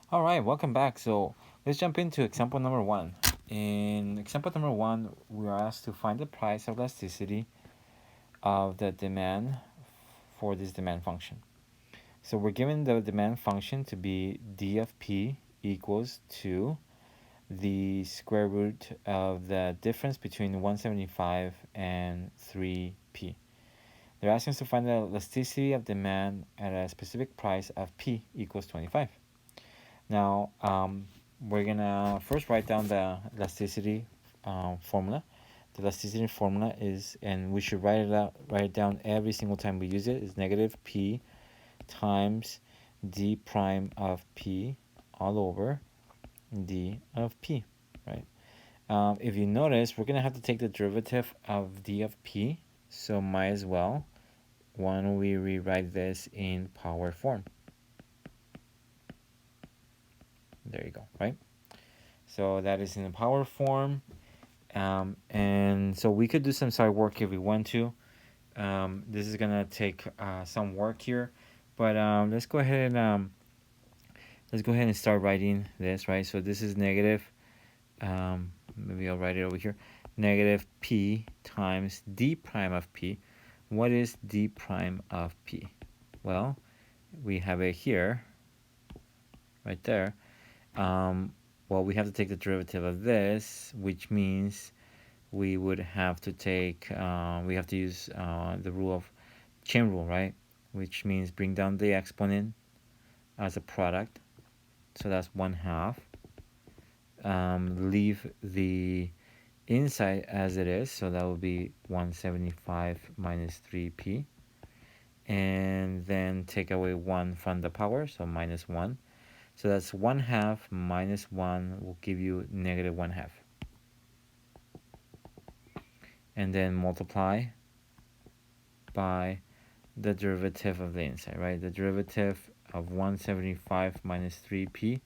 All right, welcome back. So let's jump into example number one. In example number one, we are asked to find the price of elasticity of the demand for this demand function. So we're given the demand function to be d of p equals to the square root of the difference between 175 and 3p. They're asking us to find the elasticity of demand at a specific price of p equals 25. Now, we're gonna first write down the elasticity formula. The elasticity formula is, and we should write it down every single time we use it, is negative p times d prime of p all over d of p, right? If you notice, we're gonna have to take the derivative of d of p, so might as well, why don't we rewrite this in power form? There you go, right? So that is in the power form. And so we could do some side work if we want to. This is gonna take some work here, but let's go ahead and start writing this, right? So this is negative. Maybe I'll write it over here. Negative p times d prime of p. What is d prime of p? Well, we have it here, right there. Well, we have to take the derivative of this, which means we would have to take, we have to use the rule of chain rule, right? Which means bring down the exponent as a product. So that's 1/2. Leave the inside as it is. So that would be 175 minus 3p. And then take away 1 from the power, so minus 1. So that's 1/2 minus 1 will give you negative 1/2. And then multiply by the derivative of the inside, right? The derivative of 175 minus 3p,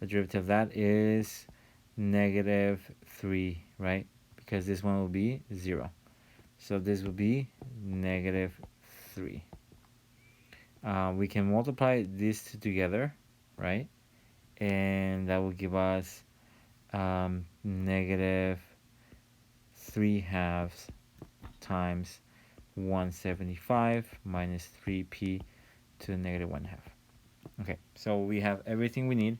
the derivative of that is negative 3, right? Because this one will be 0. So this will be negative 3. We can multiply these two together, right? And that will give us negative 3/2 times 175 minus 3p to the negative 1/2. Okay, so we have everything we need.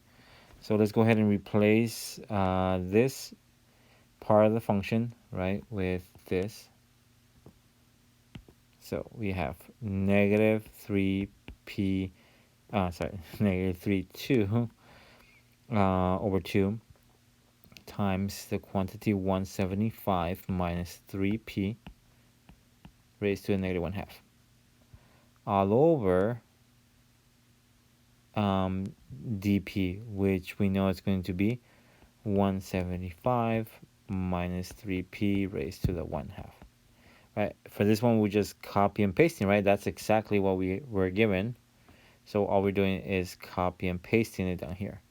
So let's go ahead and replace this part of the function, right, with this. So we have negative 3p, negative 2 over 2 times the quantity 175 minus 3p raised to the negative 1/2 all over dp, which we know is going to be 175 minus 3p raised to the 1/2. Right, for this one we're just copy and pasting, right? That's exactly what we were given. So all we're doing is copy and pasting it down here.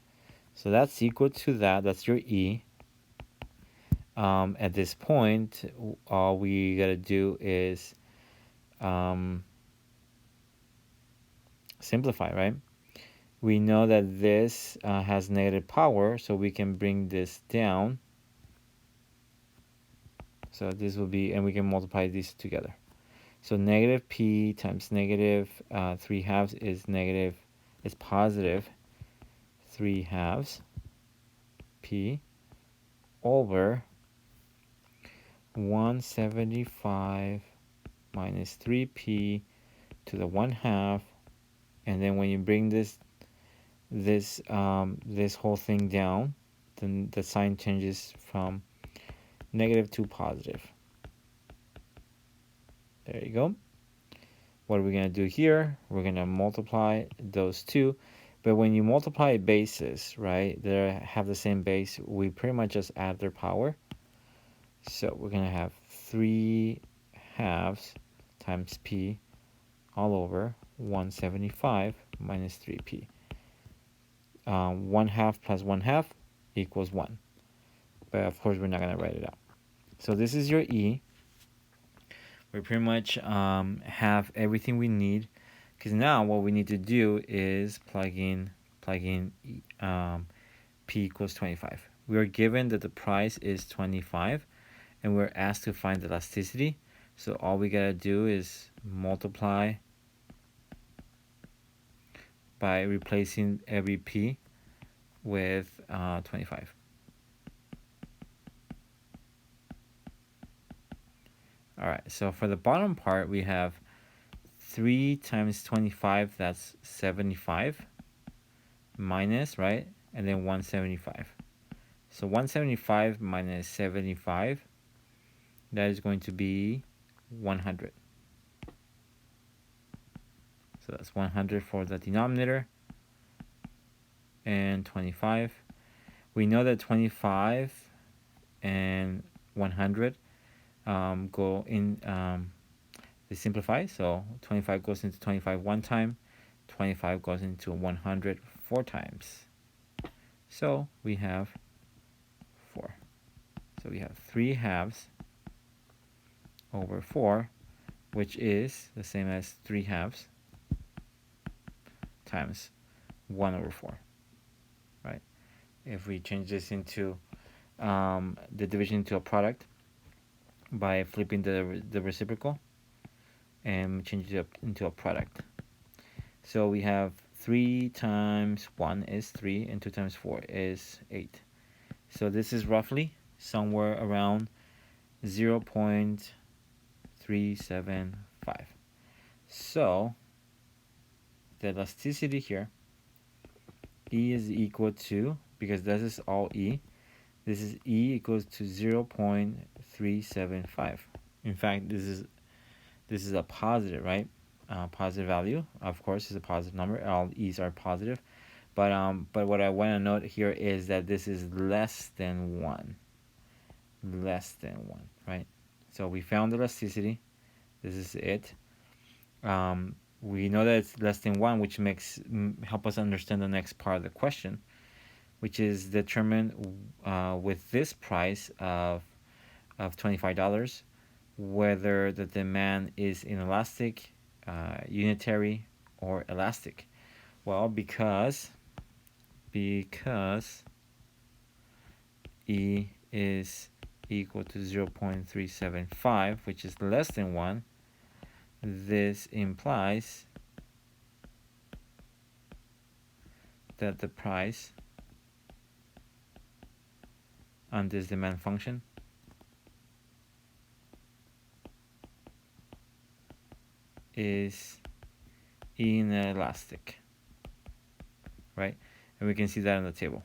So that's equal to that. That's your E. At this point, all we gotta do is simplify, right? We know that this has negative power, so we can bring this down. So this will be, and we can multiply these together. So negative p times negative 3/2 is positive 3/2 p over 175 minus 3p to the 1/2, and then when you bring this whole thing down, then the sign changes from negative to positive. There you go. What are we going to do here? We're going to multiply those two. But when you multiply bases, right, they have the same base, we pretty much just add their power. So we're going to have 3/2 times p all over 175 minus 3p. 1/2 plus 1/2 equals 1. But of course, we're not going to write it out. So this is your E. We pretty much have everything we need, because now what we need to do is plug in plug in P equals 25. We are given that the price is 25 and we're asked to find the elasticity. So all we gotta do is multiply by replacing every P with 25. All right, so for the bottom part, we have 3 times 25, that's 75, minus, right? And then 175. So 175 minus 75, that is going to be 100. So that's 100 for the denominator, and 25. We know that 25 and 100 go in, they simplify. So 25 goes into 25 one time, 25 goes into 100 four times. So we have 4. So we have 3 halves over 4, which is the same as 3 halves times 1 over 4, right? If we change this into the division into a product by flipping the reciprocal and change it into a product. So we have 3 times 1 is 3 and 2 times 4 is 8. So this is roughly somewhere around 0.375. So the elasticity here, E is equal to, because this is all E, this is E equals to 0.375. In fact, this is a positive, right? Positive value, of course, is a positive number. All E's are positive, but what I want to note here is that this is less than 1. Less than 1, right? So we found the elasticity. This is it. We know that it's less than 1, which makes help us understand the next part of the question, which is determined with this price of $25 whether the demand is inelastic, unitary, or elastic. Well, because E is equal to 0.375, which is less than 1, this implies that the price on this demand function is inelastic, right? And we can see that on the table.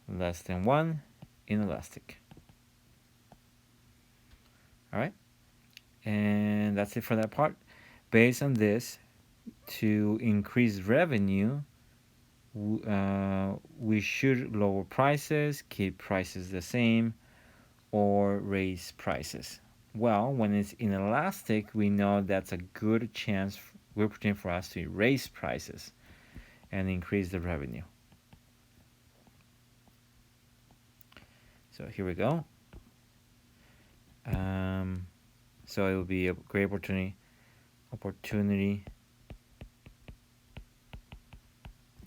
Less than 1, inelastic. All right, and that's it for that part. Based on this, to increase revenue, we should lower prices, keep prices the same, or raise prices. Well, when it's inelastic, we know that's a good chance, good opportunity for us to raise prices and increase the revenue. So here we go. So it will be a great opportunity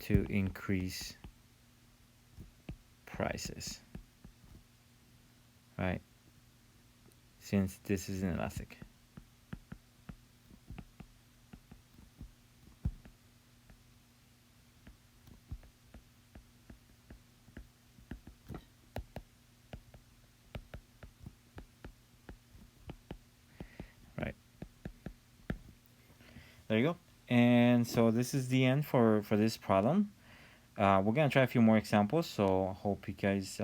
to increase prices, right? Since this is inelastic. Right. There you go. And so this is the end for this problem. We're gonna try a few more examples, so hope you guys